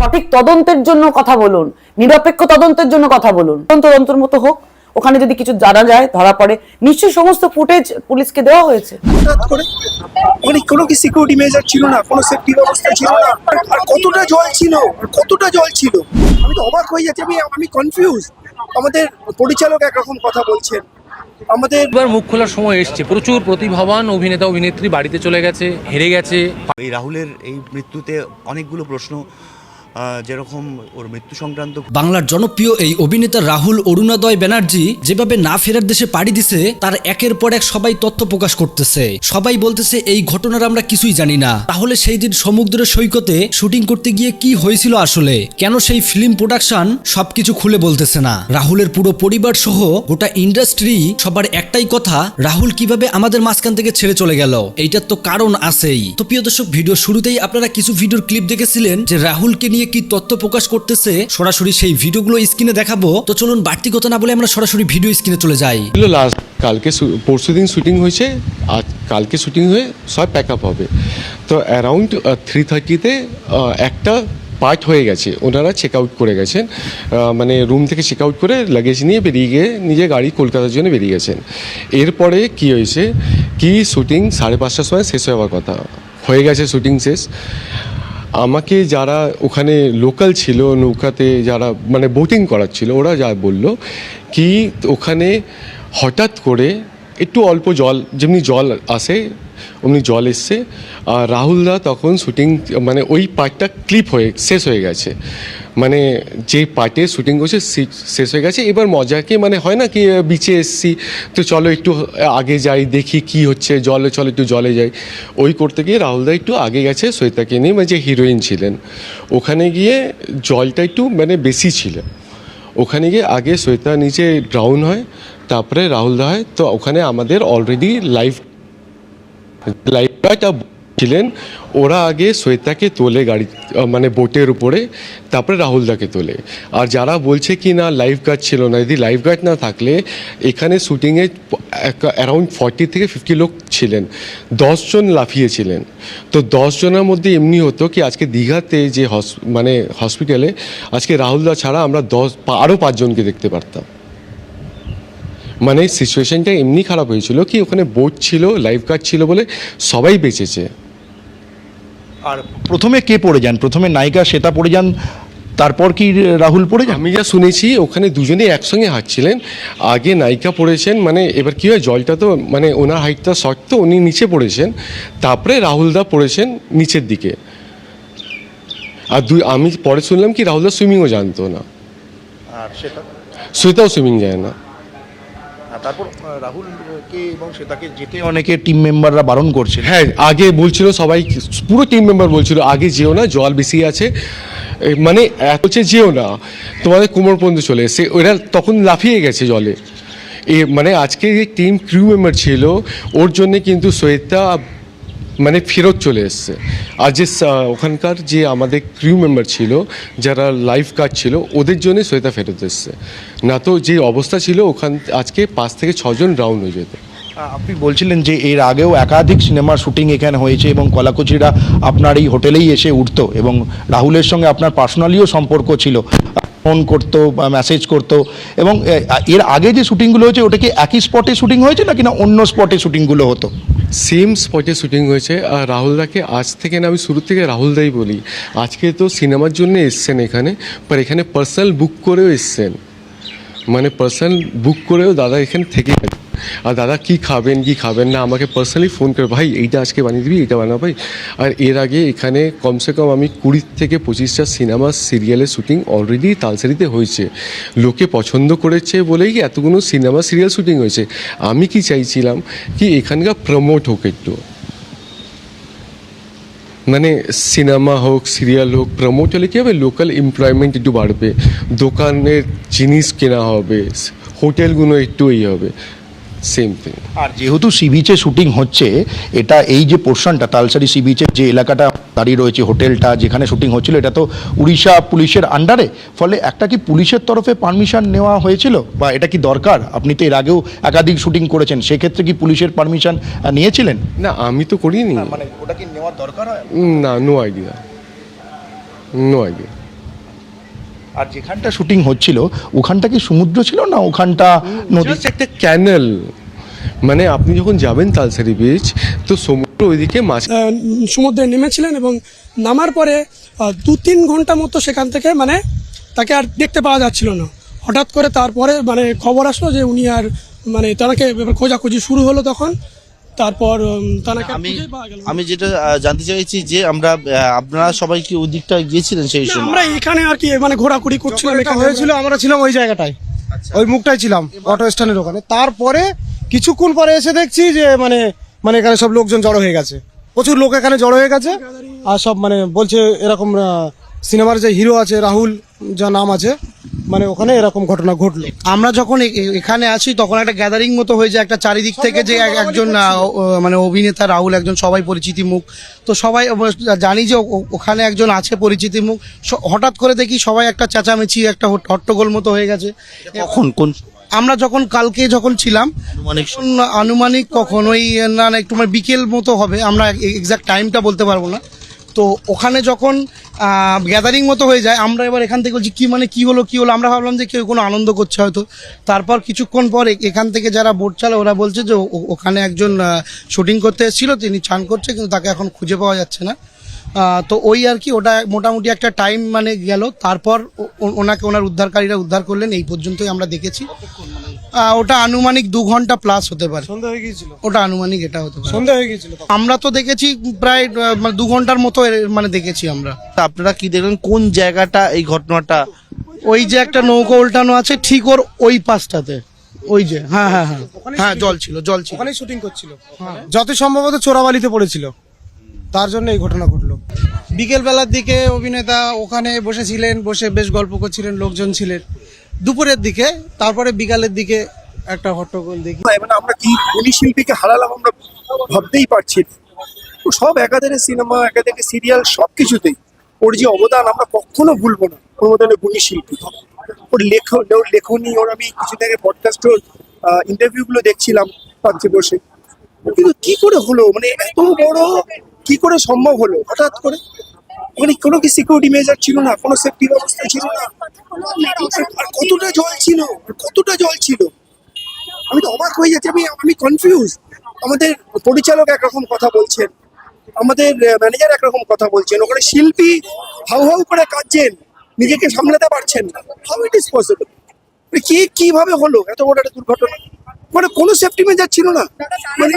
সঠিক তদন্তের জন্য কথা বলুন, নিরপেক্ষ তদন্তের জন্য কথা বলুন। তদন্তের মতো হোক, ওখানে যদি কিছু জানা যায়, ধরা পড়ে, নিশ্চয়ই সমস্ত ফুটেজ পুলিশকে দেওয়া হয়েছে। হঠাৎ করে মানে কোনো কি সিকিউরিটি মেজার ছিল না, কোনো সেফটি ব্যবস্থা ছিল না, আর কতটা জল ছিল, আমি তো অবাক হয়ে যাচ্ছি, আমি কনফিউজ। আমাদের পরিচালক একরকম কথা বলছেন, আমাদের এবার মুখ খোলার সময় এসছে। প্রচুর প্রতিভাবান অভিনেতা অভিনেত্রী বাড়িতে চলে গেছে, হেরে গেছে। এই রাহুলের এই মৃত্যুতে অনেকগুলো প্রশ্ন, যেরকম ওর মৃত্যু সংক্রান্ত। বাংলার জনপ্রিয় এই অভিনেতা রাহুল অরুণোদয় ব্যানার্জি যেভাবে না ফেরার দেশে পাড়ি দিছে, তার একের পর এক সবাই তথ্য প্রকাশ করতেছে। সবাই বলতেছে এই ঘটনার আমরা কিছুই জানি না। তাহলে সেই দিন সমুদ্রের সৈকতে শুটিং করতে গিয়ে কি হয়েছিল আসলে, কেন সেই ফিল্ম প্রোডাকশন সবকিছু খুলে বলতেছে না। রাহুলের পুরো পরিবার সহ গোটা ইন্ডাস্ট্রি সবার একটাই কথা, রাহুল কিভাবে আমাদের মাঝখান থেকে ছেড়ে চলে গেল। এইটার তো কারণ আছেই। তো প্রিয় দর্শক, ভিডিও শুরুতেই আপনারা কিছু ভিডিওর ক্লিপ দেখেছিলেন যে রাহুলকে নিয়ে কি তথ্য প্রকাশ করতেছে। সরাসরি সেই ভিডিওগুলো স্ক্রিনে দেখাবো। তো চলুন বাড়তি কথা না বলে আমরা সরাসরি ভিডিও স্ক্রিনে চলে যাই। লাস্ট কালকে পরশুদিন শুটিং হয়েছে, আর কালকে শুটিং হয়ে সব প্যাক আপ হবে। তো অ্যারাউন্ড 3:30-তে একটা পার্ট হয়ে গেছে, ওনারা চেক আউট করে গেছেন, মানে রুম থেকে চেক আউট করে লাগেজ নিয়ে বেরিয়ে গিয়ে নিজের গাড়ি কলকাতার জন্য বেরিয়ে গেছেন। এরপরে কি হয়েছে কি, শুটিং 5:30টার সময় শেষ হওয়ার কথা, হয়ে গেছে শুটিং শেষ। আমাকে যারা ওখানে লোকাল ছিল, নৌকাতে যারা মানে বোটিং করাচ্ছিল, ওরা যা বললো কি ওখানে হঠাৎ করে একটু অল্প জল, যেমনি জল আসে অমনি জল এসছে। আর রাহুলদা তখন শুটিং মানে ওই পার্টটা ক্লিপ হয়ে শেষ হয়ে গেছে, মানে যে পার্টে শুটিং করছে শেষ হয়ে গেছে। এবার মজাকে মানে হয় না কি, বিচে এসছি তো চলো একটু আগে যাই, দেখি কি হচ্ছে, চলো একটু জলে যাই। ওই করতে গিয়ে রাহুলদা একটু আগে গেছে শ্বেতাকে নিয়ে, মানে যে হিরোইন ছিলেন ওখানে গিয়ে, জলটা একটু মানে বেশি ছিল। ওখানে গিয়ে আগে শ্বেতা নিচে ড্রাউন হয়, তারপরে রাহুলদা হয়। তো ওখানে আমাদের অলরেডি লাইফ গার্ড ছিলেন, ওরা আগে শ্বেতাকে তোলে গাড়ি মানে বোটের উপরে, তারপরে রাহুলদাকে তোলে। আর যারা বলছে কি না লাইফ গার্ড ছিল না, যদি লাইফ গার্ড না থাকলে এখানে শুটিংয়ে অ্যারাউন্ড 40 থেকে 50 লোক ছিলেন, 10 জন লাফিয়েছিলেন। তো 10 জনের মধ্যে এমনি হতো কি আজকে দীঘাতে যে মানে হসপিটালে আজকে রাহুলদা ছাড়া আমরা আরও 5 জনকে দেখতে পারতাম। মানে সিচুয়েশনটা এমনি খারাপ হয়েছিল কি ওখানে বোট ছিল, লাইফ গার্ড ছিল বলে সবাই বেঁচেছে। আর প্রথমে কে পড়ে যান? প্রথমে নায়িকা শ্বেতা পড়ে যান, তারপর কি রাহুল পড়ে যান? আমি যা শুনেছি ওখানে দুজনেই একসঙ্গে হাঁটছিলেন, আগে নায়িকা পড়েছেন। মানে এবার কী হয়, জলটা তো মানে ওনার হাইটটা শর্ট, তো উনি নিচে পড়েছেন, তারপরে রাহুলদা পড়েছেন নিচের দিকে। আর আমি পরে শুনলাম কি রাহুলদা সুইমিংও জানতো না, আর শ্বেতাও সুইমিং যায় না। তারপর রাহুলকে এবং শ্বেতাকে যেতে অনেকে টিম মেম্বাররা বারণ করছে। হ্যাঁ, আগে বলছিল সবাই, পুরো টিম মেম্বার বলছিল আগে যেও না, জল বেশি আছে, মানে বলছে যেও না, তোমাদের কোমর পর্যন্ত চলে এসছে। ওরা তখন লাফিয়ে গেছে জলে। মানে আজকে যে টিম ক্রিউ মেম্বার ছিল ওর জন্যে কিন্তু শ্বেতা মানে ফেরত চলে এসছে। আর যে ওখানকার যে আমাদের ক্রিউ মেম্বার ছিল, যারা লাইফ গার্ড ছিল, ওদের জন্য শ্বেতা ফেরত এসছে, না তো যে অবস্থা ছিল ওখান আজকে 5 থেকে 6 জন ডাউন হয়ে যেত। আপনি বলছিলেন যে এর আগেও একাধিক সিনেমার শুটিং এখানে হয়েছে এবং কলাকুচিরা আপনার এই হোটেলেই এসে উঠতো এবং রাহুলের সঙ্গে আপনার পার্সোনালিও সম্পর্ক ছিল, ফোন করতো বা মেসেজ করতো। এবং এর আগে যে শুটিংগুলো হয়েছে ওটা কি একই স্পটে শুটিং হয়েছে নাকি না অন্য স্পটে শুটিংগুলো হতো? সেম স্পটে শুটিং হয়েছে। আর রাহুলদাকে আজ থেকে না, আমি শুরু থেকে রাহুলদাই বলি, আজকে তো সিনেমার জন্য এসছেন এখানে, পর এখানে পার্সোনাল বুক করেও এসছেন, মানে পার্সোনাল বুক করেও দাদা এখানে থেকে গেছে। আর দাদা কি খাবেন না আমাকে পার্সোনালি ফোন করে, ভাই এইটা আজকে বানিয়ে দিবি, এইটা বানা ভাই। আর এর আগে এখানে কমসে কম আমি 20 থেকে 25টা সিনেমা সিরিয়ালের শুটিং অলরেডি তালসারিতে হয়েছে, লোকে পছন্দ করেছে বলেই এতগুলো সিনেমা সিরিয়াল শুটিং হয়েছে। আমি কি চাইছিলাম কি এখানকার প্রমোট হোক একটু, মানে সিনেমা হোক সিরিয়াল হোক, প্রমোট হলে কী হবে, লোকাল এমপ্লয়মেন্ট একটু বাড়বে, দোকানের জিনিস কেনা হবে, হোটেলগুলো একটু হবে, সেম থিং। আর যেহেতু সি বিচে শুটিং হচ্ছে, এটা এই যে পোর্শনটা তালসারি সি বিচের যে এলাকাটা দাঁড়িয়ে রয়েছে, হোটেলটা যেখানে শুটিং হচ্ছিল, এটা তো উড়িষ্যা পুলিশের আন্ডারে। ফলে একটা কি পুলিশের তরফে পারমিশন নেওয়া হয়েছিল বা এটা কি দরকার? আপনি তো এর আগেও একাধিক শুটিং করেছেন, সেক্ষেত্রে কি পুলিশের পারমিশন নিয়েছিলেন? না, আমি তো করিনি। মানে ওটা কি নেওয়ার দরকার হয়? না, নো আইডিয়া। আর যেখানটা শুটিং হচ্ছিল ওখানটা কি সমুদ্র ছিল না ওখানটা নদী? জাস্ট একটা ক্যানেল, মানে আপনি যখন যাবেন তালসারি বিচ তো সমুদ্র ওইদিকে মাছ সমুদ্রে নেমেছিলেন এবং নামার পরে 2-3 ঘন্টা মতো সেখান থেকে মানে তাকে আর দেখতে পাওয়া যাচ্ছিল না। হঠাৎ করে তারপরে মানে খবর আসলো যে উনি আর মানে তাকে এবার খোঁজাখুঁজি শুরু হলো তখন। তারপর তাকে খুঁজে পাওয়া গেল না। আমি যেটা জানতে চাইছি যে আপনারা সবাই কি ওই দিকটা গিয়েছিলেন সেই সময়? আমরা এখানে আর কি মানে ঘোরাঘুরি করছিলাম। এটা হয়েছিল আমরা ছিলাম ওই জায়গাটায়, ওই মুখটাই ছিলাম অটো স্ট্যান্ডের ওখানে। তারপরে কিছুক্ষণ পরে এসে দেখছি যে মানে মানে এখানে সব লোকজন জড়ো হয়ে গেছে, প্রচুর লোক এখানে জড়ো হয়ে গেছে। আর সব মানে বলছে এরকম সিনেমার যে হিরো আছে রাহুল যা নাম আছে, মানে ওখানে এরকম ঘটনা ঘটলো। আমরা যখন এখানে আছি তখন একটা গ্যাদারিং মতো হয়ে যায়, একটা চারিদিক থেকে যে একজন মানে অভিনেতা রাহুল একজন সবাই পরিচিতি মুখ, তো সবাই জানি যে ওখানে একজন আছে পরিচিতি মুখ। হঠাৎ করে দেখি সবাই একটা চেঁচামেচি একটা হট্টগোল মতো হয়ে গেছে। কখন কোন আমরা যখন কালকে যখন ছিলাম আনুমানিক কখন ওই না একটু মানে বিকেল মতো হবে, আমরা এক্সাক্ট টাইমটা বলতে পারবো না। তো ওখানে যখন গ্যাদারিং মতো হয়ে যায় আমরা এবার এখান থেকে বলছি কি মানে কি হলো আমরা ভাবলাম যে কেউ কোনো আনন্দ করছে হয়তো। তারপর কিছুক্ষণ পর এখান থেকে যারা বোট চালায় ওরা বলছে যে ওখানে একজন শুটিং করতে এসেছিল, তিনি চান করছে কিন্তু তাকে এখন খুঁজে পাওয়া যাচ্ছে না। তো ওই আর কি, ওটা মোটামুটি একটা টাইম মানে গেল। তারপর ওনাকে ওনার উদ্ধারকারীরা উদ্ধার করলেন, এই পর্যন্তই আমরা দেখেছি। ওটা আনুমানিক 2 ঘন্টা প্লাস হতে পারে, সন্ধ্যা হয়ে গিয়েছিল, ওটা আনুমানিক এটা হতে পারে। সন্ধ্যা হয়ে গিয়েছিল। আমরা তো দেখেছি প্রায় মানে 2 ঘন্টার মতো মানে দেখেছি আমরা। আপনারা কি দেখলেন কোন জায়গাটা এই ঘটনাটা? ওই যে একটা নৌকো উল্টানো আছে ঠিক ওর ওই পাশটাতে, ওই যে হ্যাঁ জল ছিল। ওখানেই শুটিং করছিল, যত সম্ভবত চোরাবালিতে পড়েছিল, তার জন্য এই ঘটনা ঘটলো। বিকেল বেলার দিকে অভিনেতা ওখানে বসেছিলেন, বসে বেশ গল্প করছিলেন, লোকজন ছিলেন। দুপুরের দিকে তারপরে বিকালের দিকে একটা হট্টগোল দেখি। মানে আমরা কি গুণী শিল্পীকে হারালাম আমরা ভাবতেই পারছি না। ও সব একাধারে সিনেমা একাধারে সিরিয়াল সবকিছুতেই ওর যে অবদান আমরা কখনো ভুলবো না। ওর মধ্যে গুণী শিল্পী, ওর লেখনী, ওর আমি কিছুদিন আগে পডকাস্ট ইন্টারভিউ গুলো দেখছিলাম পাচ্ছে বসে। কিন্তু কি করে হলো, মানে এত বড় কি করে সম্ভব হলো হঠাৎ করে? মানে কোনো কি সিকিউরিটি মেজার ছিল না, কোনো সেফটি ব্যবস্থা ছিল না, আর কতটা জল ছিল আমি তো অবাক হয়ে যাচ্ছি। আমি কনফিউজ। আমাদের পরিচালক একরকম কথা বলছেন, আমাদের ম্যানেজার একরকম কথা বলছেন, ওখানে শিল্পী হাউ করে কাঁদছেন, নিজেকে সামলাতে পারছেন না। How it is possible? কিভাবে হলো এত বড় একটা দুর্ঘটনা? মানে কোনো সেফটি মেজার ছিল না। মানে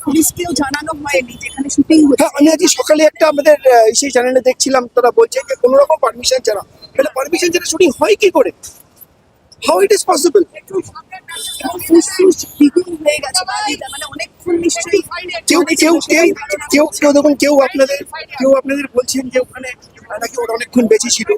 পুলিশকেও জানানো হয়নি যেখানে শুটিং হচ্ছে। হ্যাঁ, আমি আজকে সকালে একটা আমাদের সেই চ্যানেলে দেখছিলাম, তারা বলছে যে কোনো রকম পারমিশন ছাড়া, এটা পারমিশন ছাড়া শুটিং হয় কি করে? How it is possible? হয়ে গেছে মানে অনেকক্ষণ নিশ্চয়ই কেউ আপনাদের বলছেন যে ওখানে নাকি ওরা অনেকক্ষণ বেঁচে ছিল,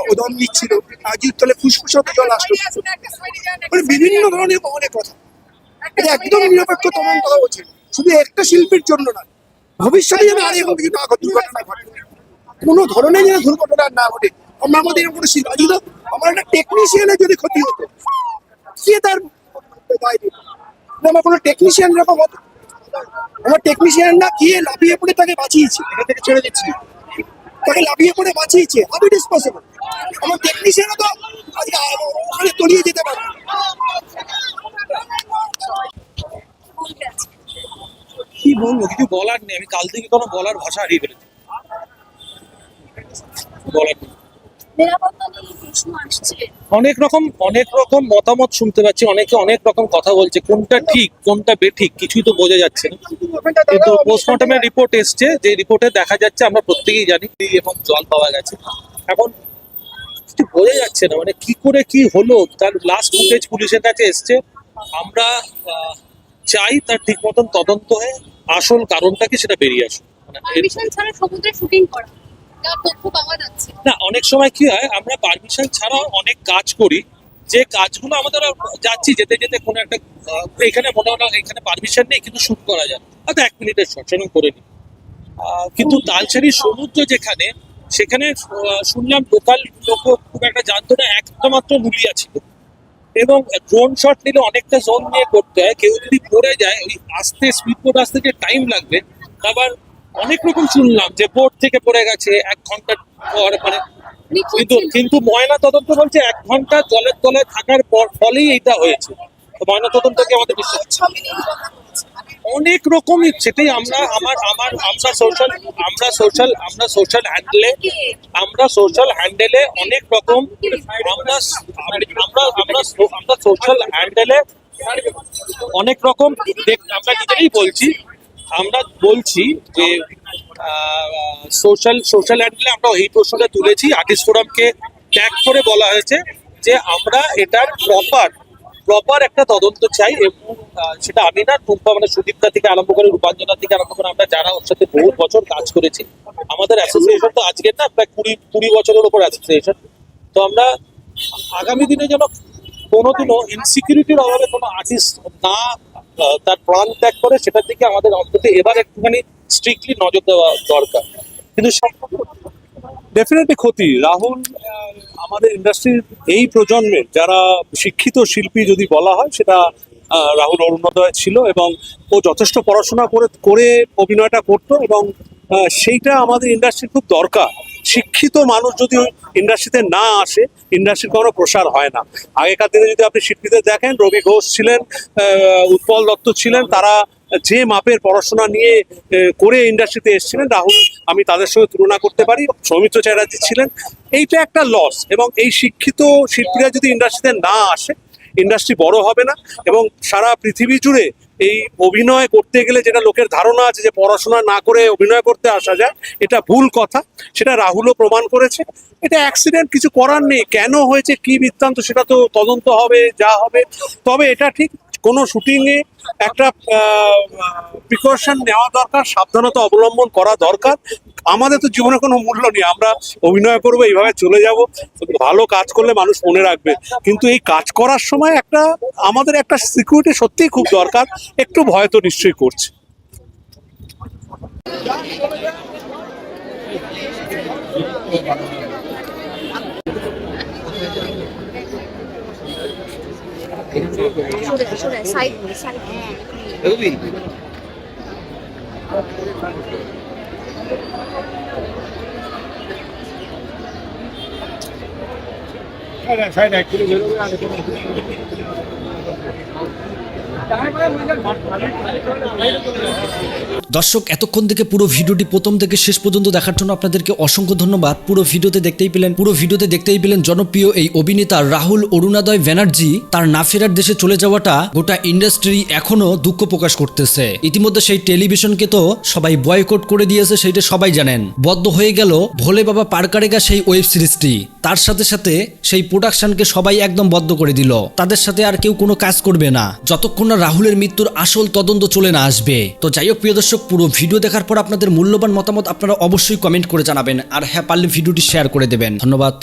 ও দম নিচ্ছিল, আজির তলে ফুসফুসাতে জল আসলো, মানে বিভিন্ন ধরনের অনেক কথা। এটা একদম নিরপেক্ষ তদন্ত হওয়া উচিত, শুধু একটা শিল্পীর জন্য না, ভবিষ্যতে যেন আর এরকম কিছু না দুর্ঘটনা ঘটে, কোনো ধরনের যেন দুর্ঘটনা না ঘটে। আমার মধ্যে এরকম কোনো শিল্পী, আমার একটা টেকনিশিয়ানের যদি ক্ষতি হতো কে তার দায় দিত? আমার কোনো টেকনিশিয়ান এরকম হতো, আমার টেকনিশিয়ান না গিয়ে লাফিয়ে পড়ে তাকে বাঁচিয়েছে, এটা থেকে ছেড়ে দিচ্ছি, তাকে লাফিয়ে পড়ে বাঁচিয়েছে। How it is possible? আমার টেকনিশিয়ানও তো আজকে ওখানে তলিয়ে যেতে পারে। কি বলবো, কিছু বলার নেই। আমি কাল থেকে কোনো বলার ভাষা হারিয়ে ফেলেছি, বলার নেই। অনেক রকম মতামত শুনতে পাচ্ছি, অনেকে অনেক রকম কথা বলছে, কোনটা ঠিক কোনটা বেঠিক কিছুই তো বোঝা যাচ্ছে না। কিন্তু পোস্টমর্টমের রিপোর্ট এসছে, যে রিপোর্টে দেখা যাচ্ছে, আমরা প্রত্যেকেই জানি এবং জল পাওয়া গেছে, এখন কিছু বোঝা যাচ্ছে না মানে কি করে কি হলো। তার লাস্ট ফুটেজ পুলিশের কাছে এসছে, আমরা চাই তার ঠিক মতন তদন্ত হয়ে আসল কারণটা কি সেটা বেরিয়ে আসুক। সমুদ্রে শুটিং করা তথ্য পাওয়া যাচ্ছে না, অনেক সময় কি হয়, আমরা পারমিশন ছাড়াও অনেক কাজ করি, যে কাজগুলো আমাদের যাচ্ছি যেতে যেতে কোনো একটা এখানে মনে হয় এখানে পারমিশন নেই কিন্তু শুট করা যায়, হয়তো 1 মিনিটের শট সেরকম করে নিই। কিন্তু তালসারি সমুদ্র যেখানে, সেখানে শুনলাম লোকাল লোক খুব একটা জানতো না, একটা মাত্র নুলিয়া ছিল এবং ড্রোন শট নিলে অনেকটা জোন নিয়ে করতে হয়। কেউ যদি পড়ে যায়, ওই আসতে স্পিড বোট আসতে যে টাইম লাগবে, আবার অনেক রকম শুনলাম যে বোট থেকে পড়ে গেছে 1 ঘন্টা পর, মানে উনি খুব কিন্তু কিন্তু ময়না তদন্ত বলছে 1 ঘন্টা জলের তলায় থাকার ফলেই এটা হয়েছে। তো ময়না তদন্তকে আমাদের বিশ্বাস অনেক রকমই, সেটাই আমরা সোশ্যাল হ্যান্ডেলে অনেক রকম আমরা সোশ্যাল হ্যান্ডেলে অনেক রকম আমরা নিজেরাই বলছি যে সোশ্যাল হ্যান্ডেলে আমরা এই প্রশ্নটা তুলেছি। আর্টিস্ট ফোরামকে ট্যাগ করে বলা হয়েছে যে আমরা এটার প্রপার একটা তদন্ত চাই, এবং সেটা আমি না, টুম্পা মানে সুদীপ্তা থেকে আরম্ভ করে রূপাঞ্জনা থেকে আরম্ভ করে আমরা যারা ওর সাথে বহু বছর কাজ করেছি, আমাদের অ্যাসোসিয়েশন তো আজকের না, প্রায় 20 বছরের উপর অ্যাসোসিয়েশন। তো আমরা আগামী দিনে যেন কোনোদিনও ইনসিকিউরিটির অভাবে কোনো আর্টিস্ট না তার প্রাণ ত্যাগ করে, সেটার দিকে আমাদের অন্তত এবার একটুখানি স্ট্রিক্টলি নজর দেওয়া দরকার। কিন্তু ডেফিনেটলি ক্ষতি। রাহুল আমাদের ইন্ডাস্ট্রির এই প্রজন্মের যারা শিক্ষিত শিল্পী যদি বলা হয়, সেটা রাহুল অরুণোদয় ছিল, এবং ও যথেষ্ট পড়াশোনা করে অভিনয়টা করতো, এবং সেইটা আমাদের ইন্ডাস্ট্রির খুব দরকার। শিক্ষিত মানুষ যদি ইন্ডাস্ট্রিতে না আসে, ইন্ডাস্ট্রির কোনো প্রসার হয় না। আগেকার দিনে যদি আপনি শিল্পীদের দেখেন, রবি ঘোষ ছিলেন, উৎপল দত্ত ছিলেন, তারা যে মাপের পড়াশোনা নিয়ে করে ইন্ডাস্ট্রিতে এসেছিলেন, রাহুল আমি তাদের সঙ্গে তুলনা করতে পারি। সৌমিত্র চ্যাটার্জি ছিলেন। এইটা একটা লস, এবং এই শিক্ষিত শিল্পীরা যদি ইন্ডাস্ট্রিতে না আসে, ইন্ডাস্ট্রি বড় হবে না। এবং সারা পৃথিবী জুড়ে এই অভিনয় করতে গেলে যেটা লোকের ধারণা আছে যে পড়াশোনা না করে অভিনয় করতে আসা যায়, এটা ভুল কথা। সেটা রাহুলও প্রমাণ করেছে। এটা অ্যাক্সিডেন্ট, কিছু করার নেই। কেন হয়েছে, কি বৃত্তান্ত, সেটা তো তদন্ত হবে, যা হবে। তবে এটা ঠিক, কোনো শুটিংয়ে একটা প্রিকশন নেওয়া দরকার, সাবধানতা অবলম্বন করা দরকার। আমাদের তো জীবনে কোনো মূল্য নেই, আমরা অভিনয় করবো, এইভাবে চলে যাব। ভালো কাজ করলে মানুষ মনে রাখবে, কিন্তু এই কাজ করার সময় আমাদের একটা সিকিউরিটি সত্যিই খুব দরকার। একটু ভয় তো নিশ্চয়ই করছে। দর্শক, এতক্ষণ থেকে পুরো ভিডিওটি প্রথম থেকে শেষ পর্যন্ত দেখার জন্য আপনাদেরকে অসংখ্য ধন্যবাদ। পুরো ভিডিওতে দেখতেই পেলেন জনপ্রিয় এই অভিনেতা রাহুল অরুণোদয় ব্যানার্জি তার না ফেরার দেশে চলে যাওয়াটা গোটা ইন্ডাস্ট্রি এখনো দুঃখ প্রকাশ করতেছে। ইতিমধ্যে সেই টেলিভিশনকে তো সবাই বয়কট করে দিয়েছে, সেইটা সবাই জানেন। বদ্ধ হয়ে গেল ভোলে বাবা পার কারেগা সেই ওয়েব সিরিজটি। তার সাথে সাথে সেই প্রোডাকশনকে সবাই একদম বদ্ধ করে দিল। তাদের সাথে আর কেউ কোনো কাজ করবে না যতক্ষণ না রাহুলের মৃত্যুর আসল তদন্ত চলে না আসবে। তো যাই হোক প্রিয় দর্শক, পুরো ভিডিও দেখার পর আপনাদের মূল্যবান মতামত আপনারা অবশ্যই কমেন্ট করে জানাবেন, আর হ্যাঁ পারলে ভিডিওটি শেয়ার করে দেবেন। ধন্যবাদ।